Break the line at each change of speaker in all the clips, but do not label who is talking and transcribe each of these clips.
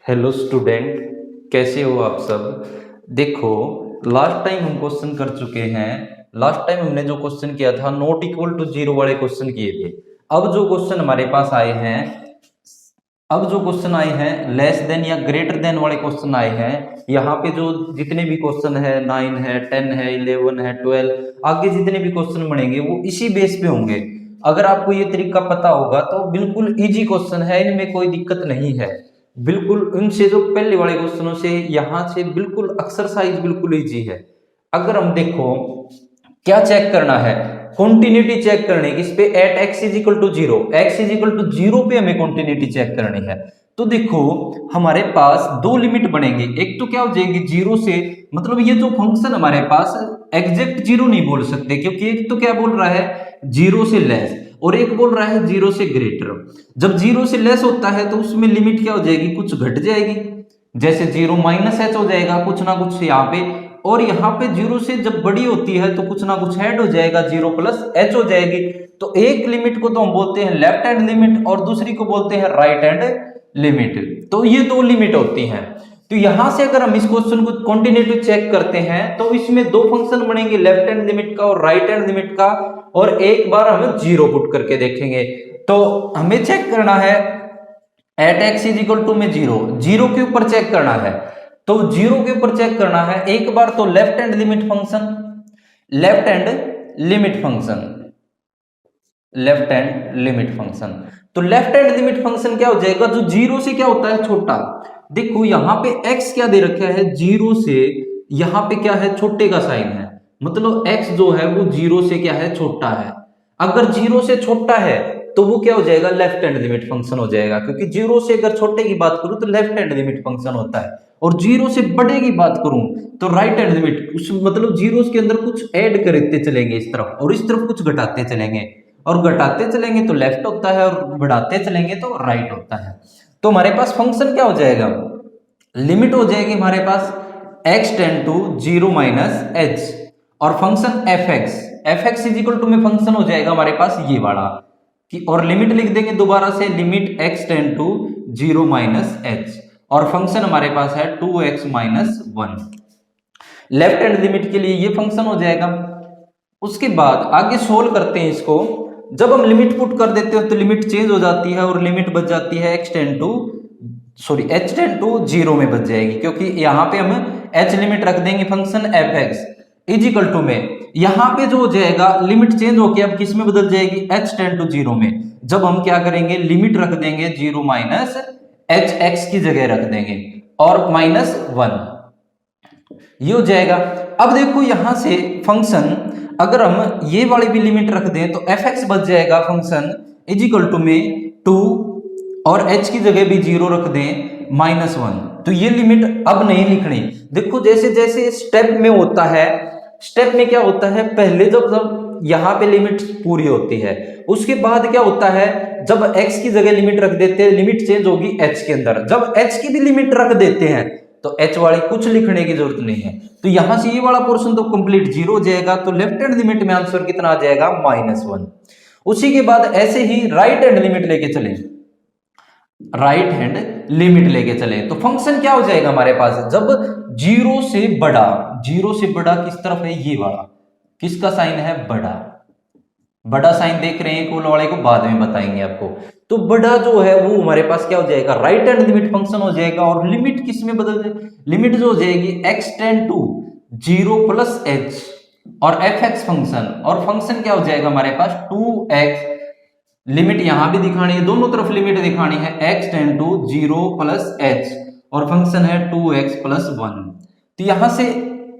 Hello student, कैसे हो आप सब। देखो, लास्ट टाइम हम क्वेश्चन कर चुके हैं। लास्ट टाइम हमने जो क्वेश्चन किया था नॉट इक्वल टू जीरो वाले क्वेश्चन किए थे। अब जो क्वेश्चन हमारे पास आए हैं अब जो क्वेश्चन आए हैं लेस देन या ग्रेटर देन वाले क्वेश्चन आए हैं। यहाँ पे जो जितने भी क्वेश्चन है 9 है 10 है 11 है 12 आगे जितने भी क्वेश्चन बनेंगे वो इसी बेस पे होंगे। अगर आपको ये तरीका पता होगा तो बिल्कुल इजी क्वेश्चन है, इनमें कोई दिक्कत नहीं है। बिल्कुल इनसे जो पहले वाले क्वेश्चनों से यहाँ से बिल्कुल एक्सरसाइज बिल्कुल इजी है। अगर हम देखो क्या चेक करना है, कॉन्टिन्यूटी चेक करनी है किस पे, at x is equal to zero. X is equal to zero पे हमें कॉन्टिन्यूटी चेक करनी है। तो देखो हमारे पास दो लिमिट बनेंगे, एक तो क्या हो जाएगी जीरो से, मतलब ये जो फंक्शन हमारे पास एग्जैक्ट जीरो नहीं बोल सकते क्योंकि एक तो क्या बोल रहा है जीरो से लेस और एक बोल रहा है जीरो से ग्रेटर। जब जीरो से लेस होता है तो उसमें लिमिट क्या हो जाएगी, कुछ घट जाएगी, जैसे जीरो माइनस एच हो जाएगा कुछ ना कुछ यहाँ पे। और यहाँ पे जीरो से जब बड़ी होती है तो कुछ ना कुछ ऐड हो जाएगा, जीरो प्लस एच हो जाएगी। तो एक लिमिट को तो हम बोलते हैं लेफ्ट हैंड लिमिट और दूसरी को बोलते हैं राइट हैंड लिमिट। तो ये दो लिमिट होती हैं। तो यहां से अगर हम इस क्वेश्चन को कॉन्टिन्यूटी चेक करते हैं तो इसमें दो फंक्शन बनेंगे, लेफ्ट हैंड लिमिट का और राइट हैंड लिमिट का, और एक बार हम जीरो पुट करके देखेंगे। तो हमें चेक करना है at x is equal to में जीरो, जीरो के ऊपर चेक करना है। तो जीरो के ऊपर चेक करना है एक बार तो left hand limit function, left hand limit function, left hand limit function. तो लेफ्ट हैंड लिमिट फंक्शन क्या हो जाएगा, जो जीरो से क्या होता है छोटा। देखो यहां पे x क्या दे रखा है, जीरो से यहां पे क्या है छोटे का साइन है, मतलब x जो है वो जीरो से क्या है छोटा है। अगर जीरो से छोटा है तो वो क्या हो जाएगा, लेफ्ट हैंड लिमिट फंक्शन हो जाएगा, क्योंकि जीरो से अगर छोटे की बात करूं तो लेफ्ट हैंड लिमिट फंक्शन होता है, और जीरो से बड़े की बात करूं तो राइट हैंड लिमिट, मतलब जीरो के अंदर कुछ ऐड करते चलेंगे इस तरफ और इस तरफ कुछ घटाते चलेंगे, और घटाते चलेंगे तो लेफ्ट होता है और बढ़ाते चलेंगे तो राइट होता है। तो हमारे पास फंक्शन क्या हो जाएगा, लिमिट हो जाएगी हमारे पास x tend to zero minus H, और function F x is equal to में फंक्शन हो जाएगा हमारे पास ये वाला कि, और लिमिट लिख देंगे दोबारा से, limit x tend to zero minus H, और फंक्शन हमारे पास है 2x minus 1। Left hand limit के लिए ये फंक्शन हो जाएगा। उसके बाद आगे सोल्व करते हैं इसको। जब हम लिमिट पुट कर देते हो तो लिमिट चेंज हो जाती है और लिमिट बच जाती है x tend to h tend to zero में बच जाएगी, क्योंकि यहाँ पे हम h लिमिट रख देंगे function F x is equal to में, यहाँ पे जो हो जाएगा लिमिट चेंज होके अब किस में बदल जाएगी, h टेंड टू जीरो में। जब हम क्या करेंगे, लिमिट रख देंगे जीरो माइनस एच एक्स की जगह रख देंगे और माइनस 1, ये हो जाएगा। अब देखो यहां से फंक्शन अगर हम ये वाली भी लिमिट रख दें तो एफ एक्स बच जाएगा फंक्शन इज इक्वल टू में 2, और h की जगह भी जीरो रख दें माइनस 1। तो ये लिमिट अब नहीं लिखनी। देखो जैसे जैसे स्टेप में होता है, स्टेप में क्या होता है, पहले जब यहाँ पे लिमिट पूरी होती है उसके बाद क्या होता है, जब x की जगह लिमिट रख देते हैं लिमिट चेंज होगी h के अंदर। जब h की भी लिमिट रख देते हैं तो h वाली कुछ लिखने की जरूरत नहीं है। तो यहां से ये वाला पोर्शन तो कंप्लीट जीरो हो जाएगा, तो लेफ्ट हैंड लिमिट में आंसर कितना आ जाएगा, माइनस 1। उसी के बाद ऐसे ही राइट हैंड लिमिट लेके चले, राइट हैंड लिमिट लेके चले तो फंक्शन क्या हो जाएगा हमारे पास, जब जीरो से बड़ा, जीरो से बड़ा किस तरफ है, ये वाला किसका साइन है, बड़ा, बड़ा साइन देख रहे हैं, कोल वाले को बाद में बताएंगे आपको। तो बड़ा जो है वो हमारे पास क्या हो जाएगा, राइट हैंड लिमिट फंक्शन हो जाएगा, और लिमिट किस में बदल जाएगी, लिमिट जो हो जाएगी x tend to zero plus H और एफ एक्स फंक्शन, और फंक्शन क्या हो जाएगा हमारे पास 2x, लिमिट यहां भी दिखानी है, दोनों तरफ लिमिट दिखानी है, x tend to zero plus H और फंक्शन है 2x प्लस 1। तो यहां से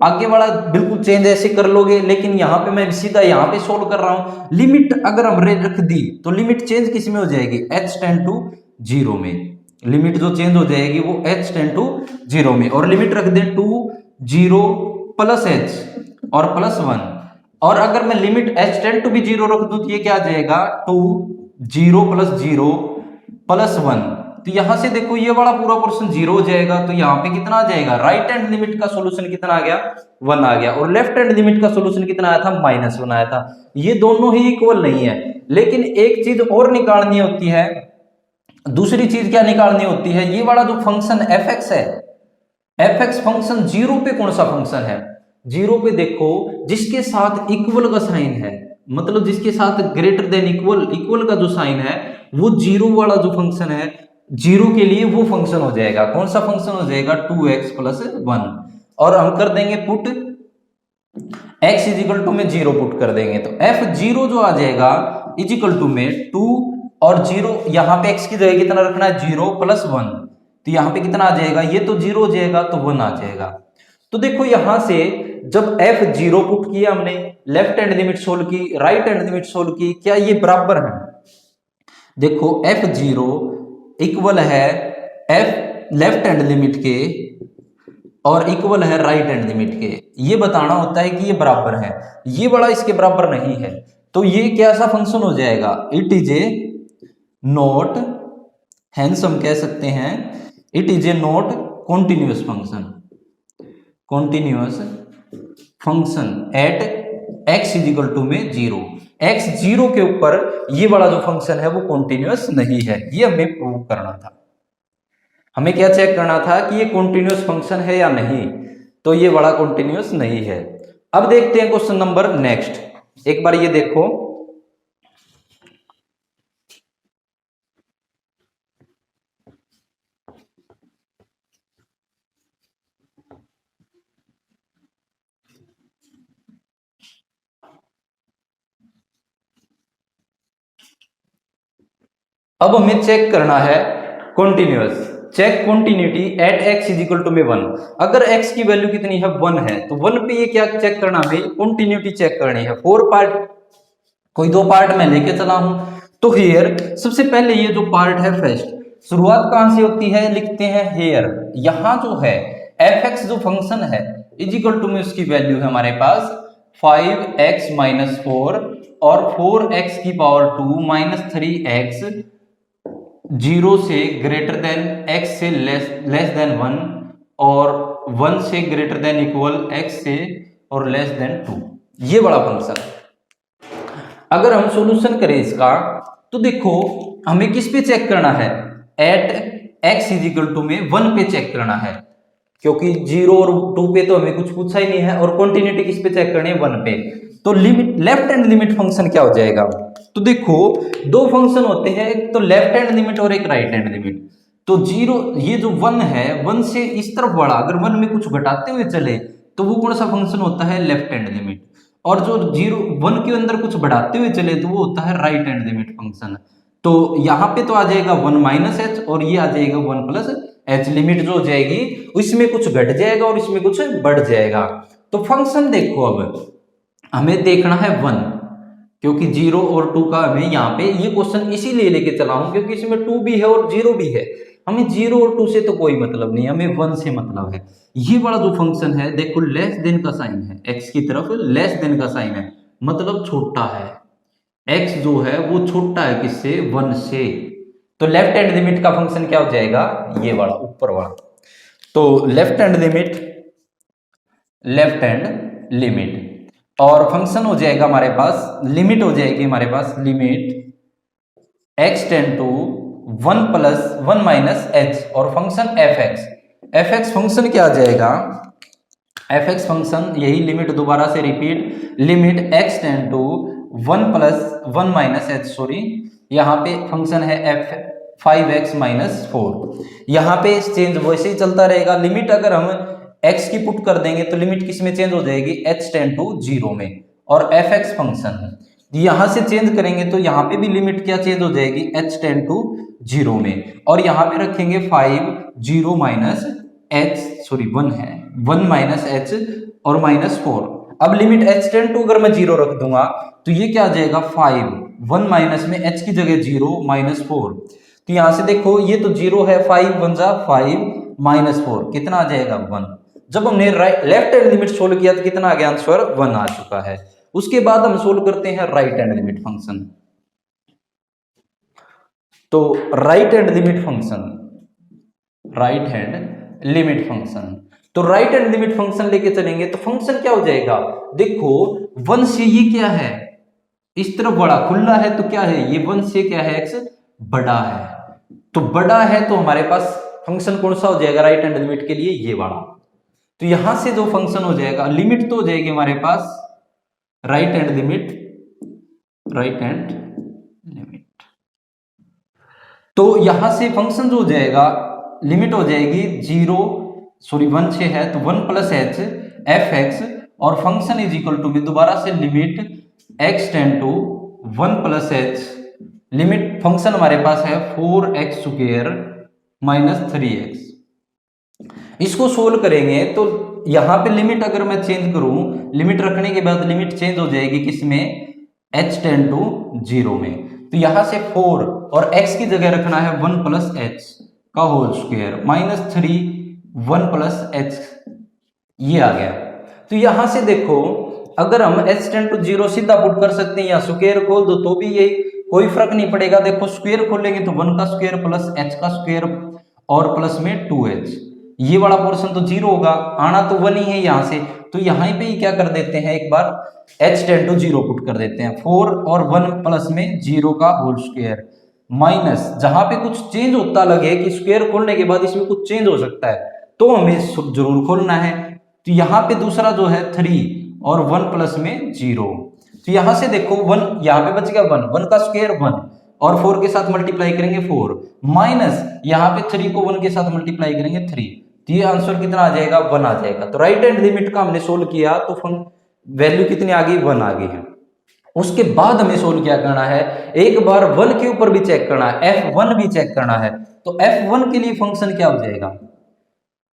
आगे वाला बिल्कुल चेंज ऐसे कर लोगे, लेकिन यहाँ पे मैं सीधा यहाँ पे सोल्व कर रहा हूं। लिमिट अगर हम रख दी तो लिमिट चेंज किस में हो जाएगी, h टेंड टू जीरो में, लिमिट जो चेंज हो जाएगी वो h टेंड टू जीरो में, और लिमिट रख दें 2 जीरो प्लस h और प्लस 1, और अगर मैं लिमिट h टेंड टू भी जीरो रख दूं तो ये क्या आ जाएगा, 2 जीरो प्लस जीरो प्लस 1। तो यहां से देखो ये वाला पूरा पोर्शन जीरो हो जाएगा, तो यहाँ पे कितना आ जाएगा, राइट हैंड लिमिट का सॉल्यूशन कितना आ गया, 1 आ गया, और लेफ्ट हैंड लिमिट का सॉल्यूशन कितना आया था, माइनस 1 आया था। ये दोनों ही इक्वल नहीं है, लेकिन एक चीज और निकालनी होती है, दूसरी चीज क्या निकालनी होती है, ये वाला जो फंक्शन एफ एक्स है, एफ एक्स फंक्शन जीरो पे कौन सा फंक्शन है, जीरो पे देखो जिसके साथ इक्वल का साइन है, मतलब जिसके साथ ग्रेटर देन इक्वल, इक्वल का जो साइन है वो जीरो वाला जो फंक्शन है, जीरो के लिए वो फंक्शन हो जाएगा, कौन सा फंक्शन हो जाएगा, 2x प्लस 1। और हम कर देंगे put x is equal to में जीरो पुट कर देंगे, तो एफ जीरो जो आ जाएगा इज इक्वल टू में 2 और जीरो, यहाँ पे x की जगह कितना रखना है, 0 प्लस 1, तो यहाँ पे कितना आ जाएगा, ये तो 0 हो जाएगा तो 1 आ जाएगा। तो देखो यहां से जब f जीरो पुट किया हमने, लेफ्ट हैंड लिमिट सोल्व की, राइट हैंड लिमिट सोल्व की, क्या ये बराबर है, देखो f जीरो इक्वल है f लेफ्ट हैंड लिमिट के और इक्वल है राइट हैंड लिमिट के, ये बताना होता है कि ये बराबर है, ये बड़ा इसके बराबर नहीं है, तो ये कैसा फंक्शन हो जाएगा, it is a not, hence हम कह सकते हैं it is a not continuous function, continuous function at x is equal to में जीरो, x जीरो के ऊपर ये वाला जो फंक्शन है वो कॉन्टिन्यूअस नहीं है, ये हमें प्रूव करना था। हमें क्या चेक करना था कि ये कॉन्टिन्यूअस फंक्शन है या नहीं, तो ये बड़ा कॉन्टिन्यूअस नहीं है। अब देखते हैं क्वेश्चन नंबर नेक्स्ट, एक बार ये देखो, अब हमें चेक करना है continuous, check continuity at x is equal to में 1, अगर x की वैल्यू कितनी है 1 है, तो 1 पे ये क्या चेक करना है, कॉन्टिन्यूटी चेक करनी है। 4 पार्ट, कोई 2 पार्ट में लेके चला हूं, तो हियर सबसे पहले ये जो पार्ट है फर्स्ट, शुरुआत कहां से होती है, लिखते हैं हेयर, यहां जो है एफ एक्स जो फंक्शन है इज इक्वल टू में उसकी वैल्यू है हमारे पास 5x माइनस 4 और 4x की पावर 2 माइनस 3x, जीरो से ग्रेटर देन x से लेस देन 1 और 1 से ग्रेटर देन इक्वल x से और लेस देन 2, ये बड़ा फंक्शन। अगर हम सॉल्यूशन करें इसका, तो देखो हमें किस पे चेक करना है, at x is equal to में 1 पे चेक करना है, क्योंकि 0 और 2 पे तो हमें कुछ पूछा ही नहीं है, और कॉन्टिन्यूटी किस पे चेक करनी है, 1 पे, तो limit left hand limit function क्या हो जाएगा, तो देखो दो फंक्शन होते हैं, एक तो लेफ्ट हैंड लिमिट और एक राइट हैंड लिमिट, तो जीरो, ये जो 1 है 1 से इस तरफ बढ़ा, अगर 1 में कुछ घटाते हुए चले तो वो कौन सा फंक्शन होता है, लेफ्ट हैंड लिमिट, और जो 1 के अंदर कुछ बढ़ाते हुए चले तो वो होता है राइट हैंड लिमिट फंक्शन। तो यहाँ पे तो आ जाएगा 1 माइनस एच और ये आ जाएगा 1 प्लस एच, लिमिट जो हो जाएगी उसमें कुछ घट जाएगा और इसमें कुछ बढ़ जाएगा। तो फंक्शन देखो अब हमें देखना है 1, क्योंकि 0 और 2 का हमें यहाँ पे ये क्वेश्चन इसीलिए लेके चला हूं क्योंकि इसमें 2 भी है और 0 भी है, हमें 0 और 2 से तो कोई मतलब नहीं, हमें 1 से मतलब है। ये वाला जो फंक्शन है देखो लेस देन का साइन है, x की तरफ लेस देन का साइन है, मतलब छोटा है, x जो है वो छोटा है किससे, 1 से, तो लेफ्ट हैंड लिमिट का फंक्शन क्या हो जाएगा, ये वाला ऊपर वाला, तो लेफ्ट हैंड लिमिट और फंक्शन हो जाएगा हमारे पास, लिमिट हो जाएगी हमारे पास, limit x tend to 1 plus 1 minus h और फंक्शन एफ एक्स फंक्शन क्या आ जाएगा, एफ एक्स फंक्शन यही लिमिट दोबारा से repeat, limit x tend to 1 plus 1 minus h, sorry यहाँ पे फंक्शन है f 5x माइनस 4, यहाँ पे चेंज वैसे ही चलता रहेगा, लिमिट अगर हम x की पुट कर देंगे तो लिमिट किस में चेंज हो जाएगी, h टेंड टू 0 में, और एफ एक्स फंक्शन यहां से चेंज करेंगे तो यहाँ पे भी लिमिट क्या चेंज हो जाएगी, h टेंड टू 0 में, और यहाँ पे रखेंगे 5 0 माइनस h, सॉरी 1 है 1 माइनस h और माइनस 4, अब लिमिट h टेंड टू अगर मैं 0 रख दूंगा तो ये क्या आ जाएगा 5 1 माइनस में h की जगह 0 माइनस 4, तो यहां से देखो ये तो 0 है, 5 1 जा 5 माइनस 4 कितना आ जाएगा 1, जब हमने लेफ्ट हैंड लिमिट सोल्व किया तो कितना आ गया आंसर, 1 आ चुका है। उसके बाद हम सोल्व करते हैं राइट हैंड लिमिट फंक्शन, तो राइट हैंड लिमिट फंक्शन, तो राइट हैंड लिमिट फंक्शन लेके चलेंगे तो फंक्शन क्या हो जाएगा, देखो 1 से ये क्या है, इस तरफ बड़ा खुला है तो क्या है, ये 1 से क्या है x बड़ा है, तो बड़ा है तो हमारे पास फंक्शन कौन सा हो जाएगा राइट हैंड लिमिट के लिए, ये वाला। तो यहां से जो फंक्शन हो जाएगा लिमिट तो हो जाएगी हमारे पास right hand limit, right hand limit. तो यहां से फंक्शन जो हो जाएगा लिमिट हो जाएगी 1 से है तो 1 प्लस एच एफ एक्स, और फंक्शन इज इक्वल टू में दोबारा से limit x tend to 1 plus h, limit function हमारे पास है 4x स्क्वायर माइनस 3x। इसको सोल्व करेंगे तो यहां पे लिमिट अगर मैं चेंज करूं, लिमिट रखने के बाद लिमिट चेंज हो जाएगी किसमें, h टेंड टू 0 में। तो यहां से 4 और x की जगह रखना है 1 प्लस एच का whole square minus 3 1 plus h, ये आ गया। तो यहां से देखो अगर हम h टेंड टू 0 सीधा पुट कर सकते हैं या स्क्वायर खोल दो तो भी ये कोई फर्क नहीं पड़ेगा। देखो स्क्वायर खोलेंगे तो 1 का स्क्वायर प्लस h का स्क्वायर और प्लस में 2h, ये वाला पोर्शन तो 0 होगा, आना तो 1 ही है यहां से। तो यहां पे ही क्या कर देते हैं, एक बार h टेंड टू 0 पुट कर देते हैं, 4 और 1 प्लस में 0 का होल स्क्वायर माइनस, जहां पे कुछ चेंज होता लगे कि स्क्वायर खोलने के बाद इसमें कुछ चेंज हो सकता है तो हमें जरूर खोलना है। तो यहाँ पे दूसरा जो है 3 और 1 प्लस में 0, तो यहां से देखो 1 यहाँ पे बच गया 1 का स्क्वायर 1 और 4 के साथ मल्टीप्लाई करेंगे 4 माइनस यहाँ पे 3 को 1 के साथ मल्टीप्लाई करेंगे 3, तो ये आंसर कितना आ जाएगा 1 आ जाएगा। तो राइट हैंड लिमिट का हमने सोल्व किया तो वैल्यू कितनी आ गई 1 आ गई है। उसके बाद हमें सोल्व क्या करना है, एक बार 1 के ऊपर भी चेक करना है, f1 भी चेक करना है। तो f1 के लिए फंक्शन क्या हो जाएगा,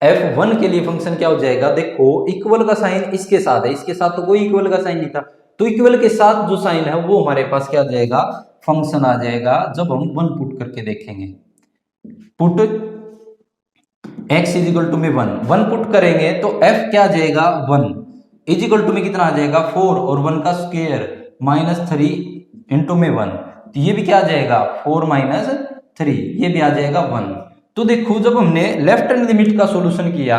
f1 के लिए फंक्शन क्या हो जाएगा, देखो इक्वल का साइन इसके साथ है, इसके साथ तो कोई इक्वल का साइन नहीं था, तो इक्वल के साथ जो साइन है वो हमारे पास क्या आ जाएगा, फंक्शन आ जाएगा। जब हम 1 पुट करके देखेंगे, put x is equal to में 1 पुट करेंगे तो f क्या आ जाएगा 1 इज इक्वल टू में कितना आ जाएगा 4 और 1 का स्क्वायर माइनस 3 इंटू में 1, तो ये भी क्या आ जाएगा 4 माइनस 3, ये भी आ जाएगा 1। तो देखो जब हमने लेफ्ट हैंड लिमिट का सॉल्यूशन किया,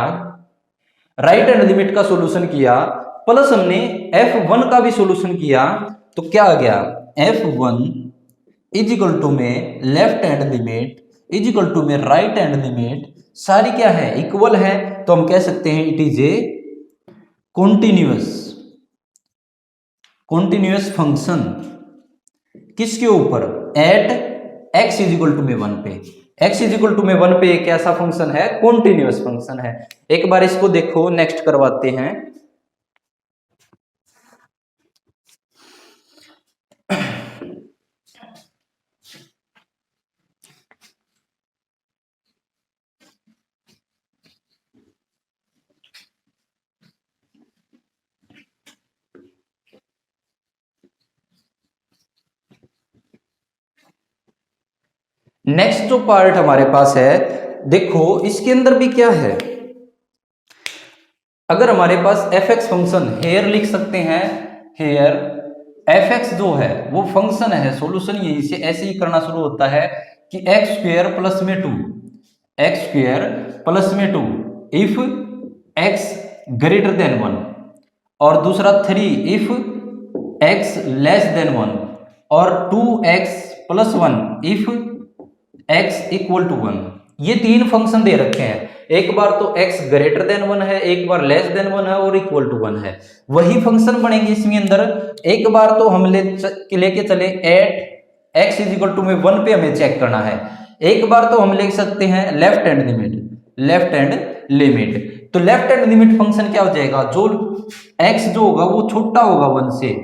राइट हैंड लिमिट का सॉल्यूशन किया, प्लस हमने f1 का भी सॉल्यूशन किया, तो क्या आ गया f1 इज इक्वल टू में left hand limit is equal to में राइट हैंड लिमिट, सारी क्या है इक्वल है, तो हम कह सकते हैं it is a continuous function किसके ऊपर, at x is equal to में 1 पे, x इज इक्वल टू में 1 पे एक ऐसा फंक्शन है, कॉन्टिन्यूअस फंक्शन है। एक बार इसको देखो नेक्स्ट करवाते हैं। नेक्स्ट जो पार्ट हमारे पास है, देखो इसके अंदर भी क्या है, अगर हमारे पास fx फंक्शन हेयर लिख सकते हैं, हेयर fx जो है वो फंक्शन है, सॉल्यूशन यहीं से ऐसे ही करना शुरू होता है कि x स्क्वायर प्लस में 2, x स्क्वायर प्लस में 2 इफ x ग्रेटर देन 1, और दूसरा 3 इफ x लेस देन 1, और 2x plus 1 if x equal to 1। ये 3 फंक्शन दे रखे हैं, एक बार तो x ग्रेटर देन 1 है, एक बार लेस देन 1 है और इक्वल टू 1 है। वही फंक्शन बनेंगे इसमें अंदर, एक बार तो हम लेके चले at x is equal to में 1 पे हमें चेक करना है, एक बार तो हम लिख सकते हैं लेफ्ट हैंड लिमिट। तो लेफ्ट हैंड लिमिट फंक्शन क्या हो जाएगा, जो x जो होगा वो छोटा होगा 1 से,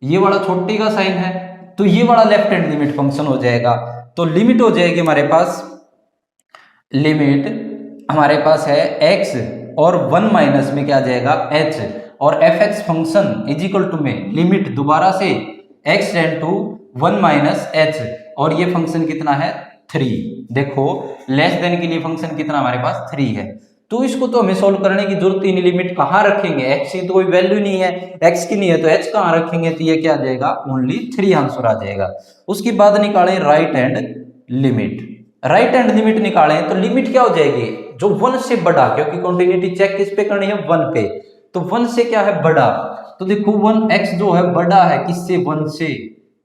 ये वाला छोटे का साइन है, तो ये वाला लेफ्ट हैंड लिमिट फंक्शन हो जाएगा। तो लिमिट हो जाएगी हमारे पास, लिमिट हमारे पास है x और 1 माइनस में क्या आ जाएगा h, और fx function is equal to में लिमिट दोबारा से x tend to 1 minus h, और ये फंक्शन कितना है 3। देखो लेस देन के लिए फंक्शन कितना हमारे पास 3 है, तो इसको तो हमें सॉल्व करने की जरूरत ही नहीं, लिमिट कहाँ रखेंगे, x की तो कोई वैल्यू नहीं है, x की नहीं है तो h कहाँ रखेंगे, तो ये क्या आ जाएगा ओनली 3 आंसर आ जाएगा। उसके बाद निकालें right hand limit, right hand limit निकालें तो लिमिट क्या हो जाएगी, जो 1 से बड़ा, क्योंकि कंटिन्यूटी चेक किस पे करनी है 1 पे, तो 1 से क्या है बड़ा, तो देखो 1x जो है बड़ा है किससे 1 से,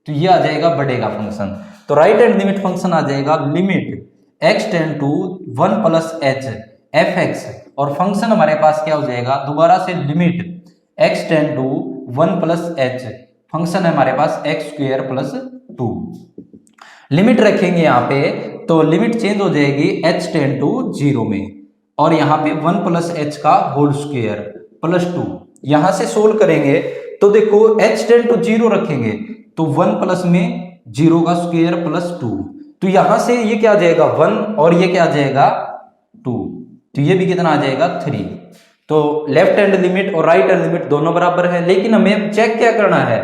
तो ये आ जाएगा बड़े का फंक्शन। तो राइट हैंड लिमिट फंक्शन आ जाएगा limit x tend to 1 plus H F x, और फंक्शन हमारे पास क्या हो जाएगा, दोबारा से limit x tend to 1 plus H, function है हमारे पास एक्स स्क्वायर प्लस 2। लिमिट रखेंगे यहाँ पे तो लिमिट चेंज हो जाएगी h टेंड टू 0 में, और यहाँ पे 1 प्लस एच का होल स्क्वायर प्लस 2। यहां से सोल्व करेंगे तो देखो h टेंड टू 0 रखेंगे तो 1 प्लस में 0 का स्क्वायर प्लस 2, तो यहां से ये क्या आ जाएगा 1 और ये क्या आ जाएगा 2, तो ये भी कितना आ जाएगा 3। तो लेफ्ट हैंड लिमिट और राइट हैंड लिमिट दोनों बराबर है, लेकिन हमें चेक क्या करना है,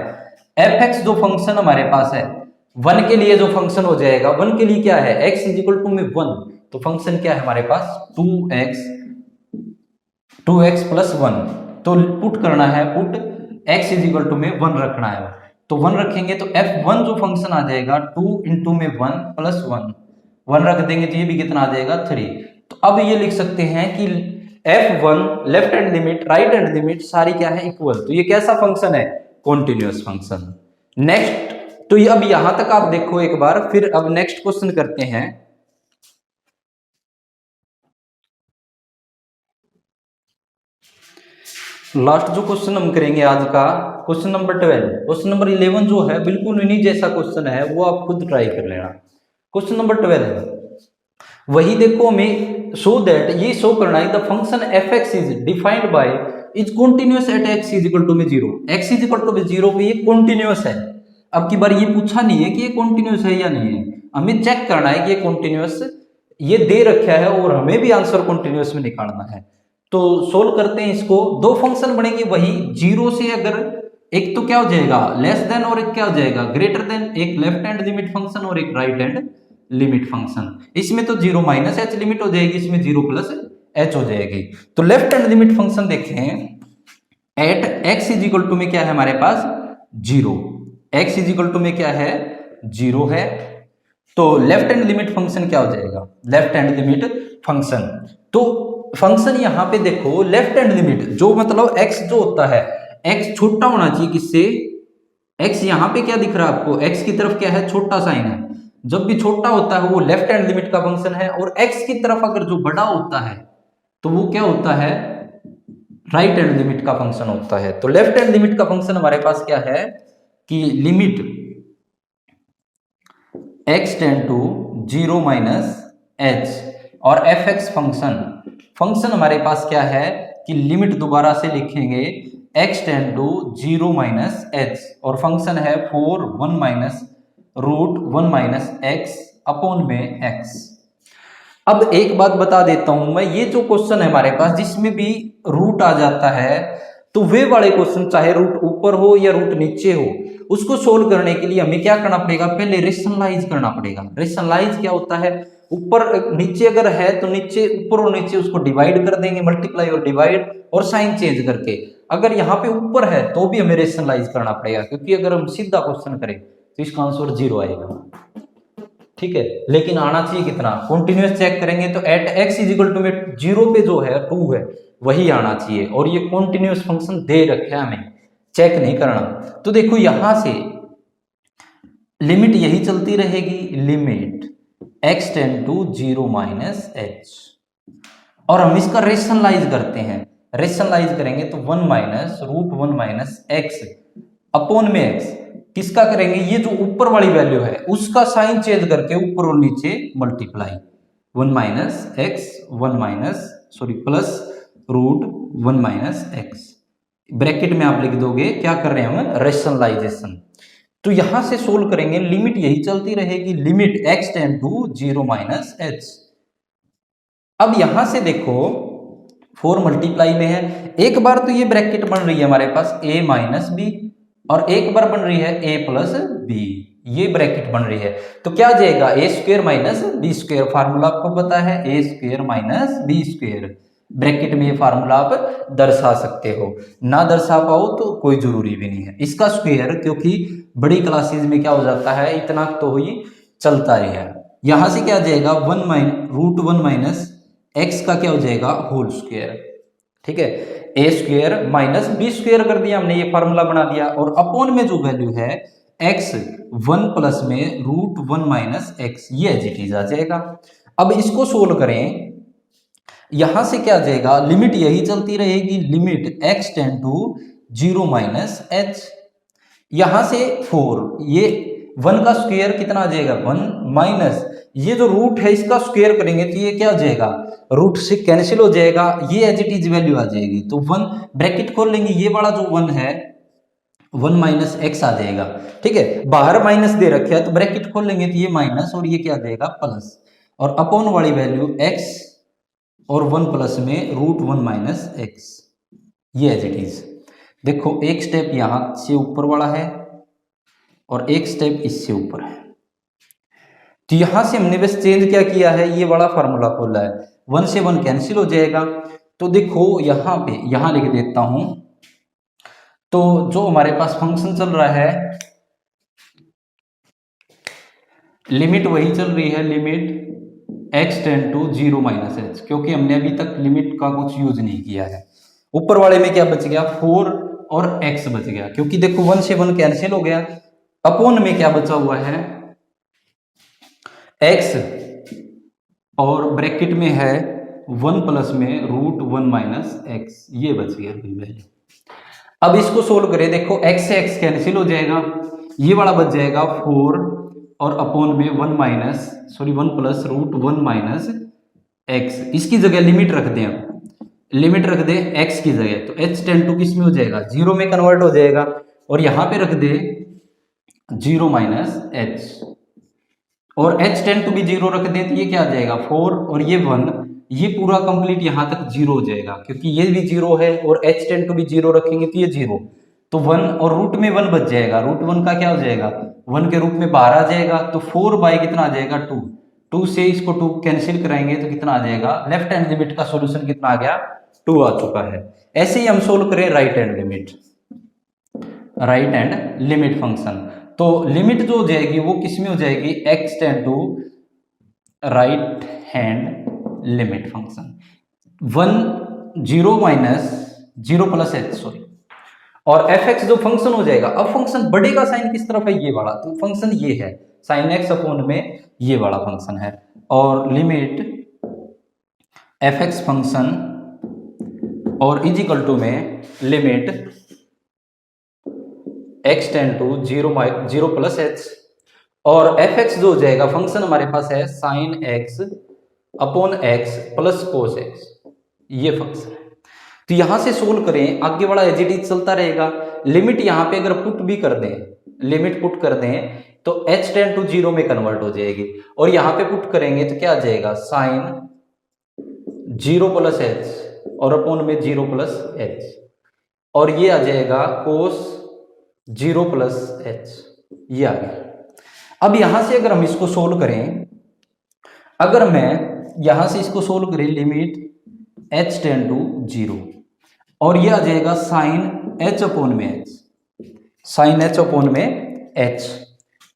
एफ एक्स जो फंक्शन हमारे पास है 1 के लिए जो फंक्शन हो जाएगा, 1 के लिए क्या है x इजिकल टू में 1, तो फंक्शन क्या है हमारे पास 2x प्लस 1, तो पुट करना है, पुट x इजिकल टू में 1 रखना है, तो 1 रखेंगे तो f1 जो फंक्शन आ जाएगा 2 इंटू में 1 प्लस 1 रख देंगे तो ये भी कितना आ जाएगा 3। तो अब ये लिख सकते हैं कि f1 left hand limit right hand limit सारी क्या है इक्वल, तो ये कैसा फंक्शन है, कॉन्टिन्यूअस फंक्शन। नेक्स्ट, तो ये अब यहां तक आप देखो एक बार, फिर अब नेक्स्ट क्वेश्चन करते हैं। लास्ट जो क्वेश्चन हम करेंगे आज का, क्वेश्चन नंबर 12। क्वेश्चन नंबर 11 जो है बिल्कुल इन्हीं जैसा क्वेश्चन है, वो आप खुद ट्राई कर लेना। क्वेश्चन नंबर 12 है वही, देखो हमें शो दैट, ये शो करना है the function F x is defined by is continuous at x is equal to में 0, एक्स इज इक्वल टू में 0 पे ये कॉन्टिन्यूअस है। अब की बार ये पूछा नहीं है कि ये कॉन्टिन्यूअस है या नहीं है, हमें चेक करना है कि ये कॉन्टिन्यूअस ये दे रखा है और हमें भी आंसर कॉन्टिन्यूअस में निकालना है। तो सोल्व करते हैं इसको, दो फंक्शन बनेंगे वही 0 से, अगर एक तो क्या हो जाएगा लेस देन और एक क्या हो जाएगा ग्रेटर देन, एक लेफ्ट हैंड लिमिट फंक्शन और एक राइट हैंड लिमिट फंक्शन। इसमें तो 0 माइनस एच लिमिट हो जाएगी, इसमें 0 प्लस एच हो जाएगी। तो लेफ्ट हैंड लिमिट फंक्शन देखें at x is equal to में क्या है हमारे पास 0, एक्स इज इक्वल टू में क्या है 0 है, तो लेफ्ट हैंड लिमिट फंक्शन क्या हो जाएगा, लेफ्ट हैंड लिमिट फंक्शन। तो फंक्शन यहां पे देखो लेफ्ट हैंड लिमिट जो मतलब x जो होता है, x छोटा होना चाहिए किससे, x यहां पे क्या दिख रहा है आपको, x की तरफ क्या है छोटा साइन है, जब भी छोटा होता है वो लेफ्ट हैंड लिमिट का फंक्शन है, और x की तरफ अगर जो बड़ा होता है तो वो क्या होता है राइट हैंड लिमिट का फंक्शन होता है। तो लेफ्ट हैंड लिमिट का फंक्शन हमारे पास क्या है कि limit x tend to 0 minus H, और एफ एक्स फंक्शन हमारे पास क्या है कि लिमिट दोबारा से लिखेंगे x tend to 0 minus H, और फंक्शन है 4 1 minus root 1 minus X upon में x। अब एक बात बता देता हूं मैं, ये जो क्वेश्चन है हमारे पास जिसमें भी रूट आ जाता है, तो वे वाले क्वेश्चन चाहे रूट ऊपर हो या रूट नीचे हो, उसको सोल्व करने के लिए हमें क्या करना पड़ेगा, पहले रेशनलाइज करना पड़ेगा। रेशनलाइज क्या होता है, ऊपर नीचे अगर है तो नीचे ऊपर और नीचे उसको डिवाइड कर देंगे, मल्टीप्लाई और डिवाइड और साइन चेंज करके। अगर यहाँ पे ऊपर है तो भी हमें रेशनलाइज करना पड़ेगा, क्योंकि अगर हम सीधा क्वेश्चन करें तो इसका आंसर 0 आएगा, ठीक है। लेकिन आना चाहिए कितना, कॉन्टिन्यूअस चेक करेंगे तो at x is equal to में 0 पे जो है 2 है वही आना चाहिए, और ये कॉन्टिन्यूअस फंक्शन दे रखे है, हमें चेक नहीं करना। तो देखो यहां से लिमिट यही चलती रहेगी, limit x tend to 0 minus H, और हम इसका रेशनलाइज करते हैं, रेशनलाइज करेंगे तो 1 minus root 1 minus X upon में x, किसका करेंगे ये जो ऊपर वाली वैल्यू है उसका साइन चेंज करके ऊपर और नीचे multiply, 1 minus X 1 minus sorry plus root 1 minus X, bracket में आप लिख दोगे क्या कर रहे हैं हम रेशनलाइजेशन। तो यहां से सोल्व करेंगे, लिमिट यही चलती रहेगी, limit x tend to 0 minus H. अब यहां से देखो 4 मल्टीप्लाई में है, एक बार तो ये ब्रैकेट बन रही है हमारे पास a माइनस बी, और एक बार बन रही है a प्लस बी, ये ब्रैकेट बन रही है। तो क्या आ जाएगा A square minus B square, formula आपको पता है A square minus B square, bracket में ये फार्मूला आप दर्शा सकते हो, ना दर्शा पाओ तो कोई जरूरी भी नहीं है इसका स्क्वायर, क्योंकि बड़ी क्लासेस में क्या हो जाता है इतना तो ही चलता ही है। यहां से क्या आ जाएगा रूट 1 माइनस एक्स का क्या हो जाएगा होल स्क्वायर, ठीक है, A square minus B square कर दिया हमने, ये फार्मूला बना दिया, और अपॉन में जो वैल्यू है x 1 प्लस में रूट 1 माइनस एक्स, ये एज इट इज आ जाएगा। अब इसको सोल्व करें, यहां से क्या आ जाएगा, लिमिट यही चलती रहेगी, limit x tend to 0 minus H. यहां से 4, ये 1 का स्क्वायर कितना आ जाएगा 1 माइनस ये जो रूट है इसका स्क्वायर करेंगे तो ये क्या आ जाएगा, रूट से कैंसिल हो जाएगा, ये एज इट इज वैल्यू आ जाएगी। तो 1 ब्रैकेट खोल लेंगे, ये वाला जो 1 है 1 माइनस एक्स आ जाएगा। ठीक है, बाहर माइनस दे रखा है तो ब्रैकेट खोल लेंगे तो ये माइनस और ये क्या आ जाएगा प्लस, और अपॉन वाली वैल्यू x और 1 प्लस में रूट 1 माइनस एक्स, ये एज इट इज। देखो एक स्टेप यहां से ऊपर वाला है और एक स्टेप इससे ऊपर है, तो यहां से हमने बस चेंज क्या किया है, ये वाला फार्मूला खोला है, 1 से 1 कैंसिल हो जाएगा। तो देखो यहां पे, यहां लिख देता हूं, तो जो हमारे पास फंक्शन चल रहा है, लिमिट वही चल रही है, limit x tend to 0 minus H, क्योंकि हमने अभी तक लिमिट का कुछ यूज नहीं किया है। ऊपर वाले में क्या बच गया 4 और x बच गया, क्योंकि देखो 1 से 1 कैंसिल हो गया। अपॉन में क्या बचा हुआ है x और ब्रैकेट में है 1 प्लस में रूट 1 माइनस एक्स, ये बच गया वैल्यू। अब इसको सोल्व करें, देखो x से x कैंसिल हो जाएगा, ये वाला बच जाएगा 4 और अपॉन में 1 प्लस रूट 1 माइनस एक्स। इसकी जगह लिमिट रख दें, अब लिमिट रख दें x की जगह, तो h टेंड टू किस में हो जाएगा 0 में कन्वर्ट हो जाएगा, और यहां पे रख दे 0 माइनस h, और h टेंड टू भी 0 रख दें तो ये क्या आ जाएगा 4 और ये 1, ये पूरा कंप्लीट यहां तक 0 हो जाएगा, क्योंकि ये भी 0 है और h टेंड टू भी 0 रखेंगे तो ये 0, तो 1 और रूट में 1 बच जाएगा, रूट 1 का क्या हो जाएगा 1 के रूप में बाहर आ जाएगा, तो 4 बाई कितना आ जाएगा 2, 2 से इसको 2 कैंसिल कराएंगे तो कितना आ जाएगा, लेफ्ट हैंड लिमिट का सॉल्यूशन कितना आ गया 2 आ चुका है। ऐसे ही हम सोल्व करें right hand limit, right hand limit function, तो लिमिट जो हो जाएगी वो किस में हो जाएगी, x tend to right hand limit function 1 0 minus 0 plus H, sorry, और एफ एक्स जो फंक्शन हो जाएगा। अब फंक्शन बढ़ेगा साइन किस तरफ है, ये वाला, तो फंक्शन ये है साइन एक्स अपॉन में ये वाला फंक्शन है, और लिमिट एफ एक्स फंक्शन और इज इक्वल टू में limit x tend to 0 plus H, और एफ एक्स जो हो जाएगा फंक्शन हमारे पास है sine X upon X plus cos X, ये फंक्शन है। तो यहां से सोल्व करें, आगे वाला एज इट इज चलता रहेगा। लिमिट यहां पे अगर पुट भी कर दें, लिमिट पुट कर दें तो h टेंड टू 0 में कन्वर्ट हो जाएगी, और यहां पे पुट करेंगे तो क्या आ जाएगा साइन 0 प्लस एच और अपॉन में 0 प्लस एच, और ये आ जाएगा कोस 0 प्लस एच, ये आ गया। अब यहां से अगर हम इसको सोल्व करें, अगर मैं यहां से इसको सोल्व करें, लिमिट h टेंड टू 0 और ये आ जाएगा साइन h अपॉन में h, साइन h अपॉन में h,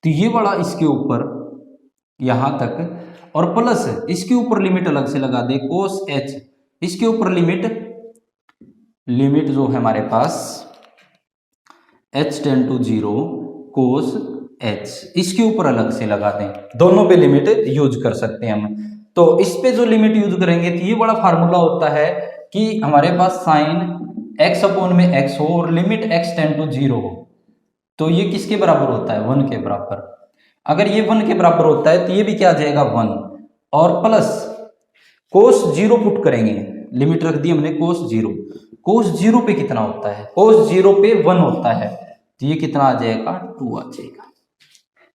तो ये वाला इसके ऊपर यहां तक, और प्लस इसके ऊपर लिमिट अलग से लगा दे कोस h, इसके ऊपर लिमिट जो है हमारे पास h tend to 0 cos h, इसके ऊपर अलग से लगा दें, दोनों पे लिमिट यूज कर सकते हैं हम। तो इस पे जो लिमिट यूज करेंगे तो ये बड़ा फार्मूला होता है कि हमारे पास साइन x अपॉन में x हो और लिमिट x टेंड टू 0 हो, तो ये किसके बराबर होता है 1 के बराबर। अगर ये 1 के बराबर होता है तो ये भी क्या आ जाएगा 1, और प्लस कोस 0 पुट करेंगे, लिमिट रख दी हमने कोस 0, कोस 0 पे कितना होता है, कोस 0 पे 1 होता है, तो ये कितना आ जाएगा 2 आ जाएगा,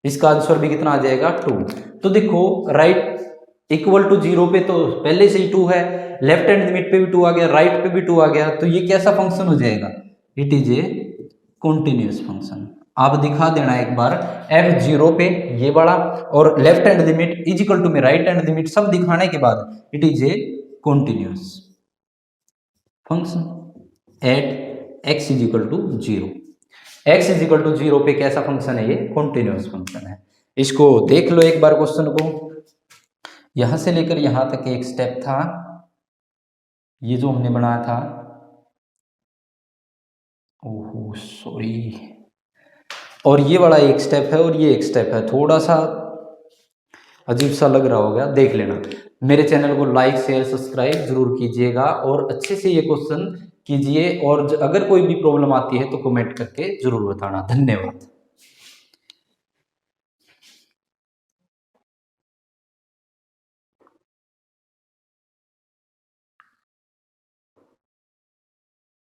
इसका आंसर भी कितना आ जाएगा 2। तो देखो राइट इक्वल टू 0 पे तो पहले से ही 2 है, लेफ्ट हैंड लिमिट पे भी 2 आ गया, राइट पे भी 2 आ गया, तो ये कैसा फंक्शन हो जाएगा, it is a continuous function. आप दिखा देना एक बार f0 पे ये बड़ा, और left hand limit is equal to में राइट हैंड लिमिट, सब दिखाने के बाद it is a continuous function at x is equal to 0, x is equal to 0 पे कैसा फंक्शन है, ये कॉन्टिन्यूअस फंक्शन है। इसको देख लो एक बार क्वेश्चन को, यहां से लेकर यहां तक एक स्टेप था, ये जो हमने बनाया था, ओहो सॉरी, और ये वाला एक स्टेप है और ये एक स्टेप है, थोड़ा सा अजीब सा लग रहा होगा, देख लेना। मेरे चैनल को लाइक शेयर सब्सक्राइब जरूर कीजिएगा और अच्छे से ये क्वेश्चन कीजिए, और अगर कोई भी प्रॉब्लम आती है तो कमेंट करके जरूर बताना। धन्यवाद।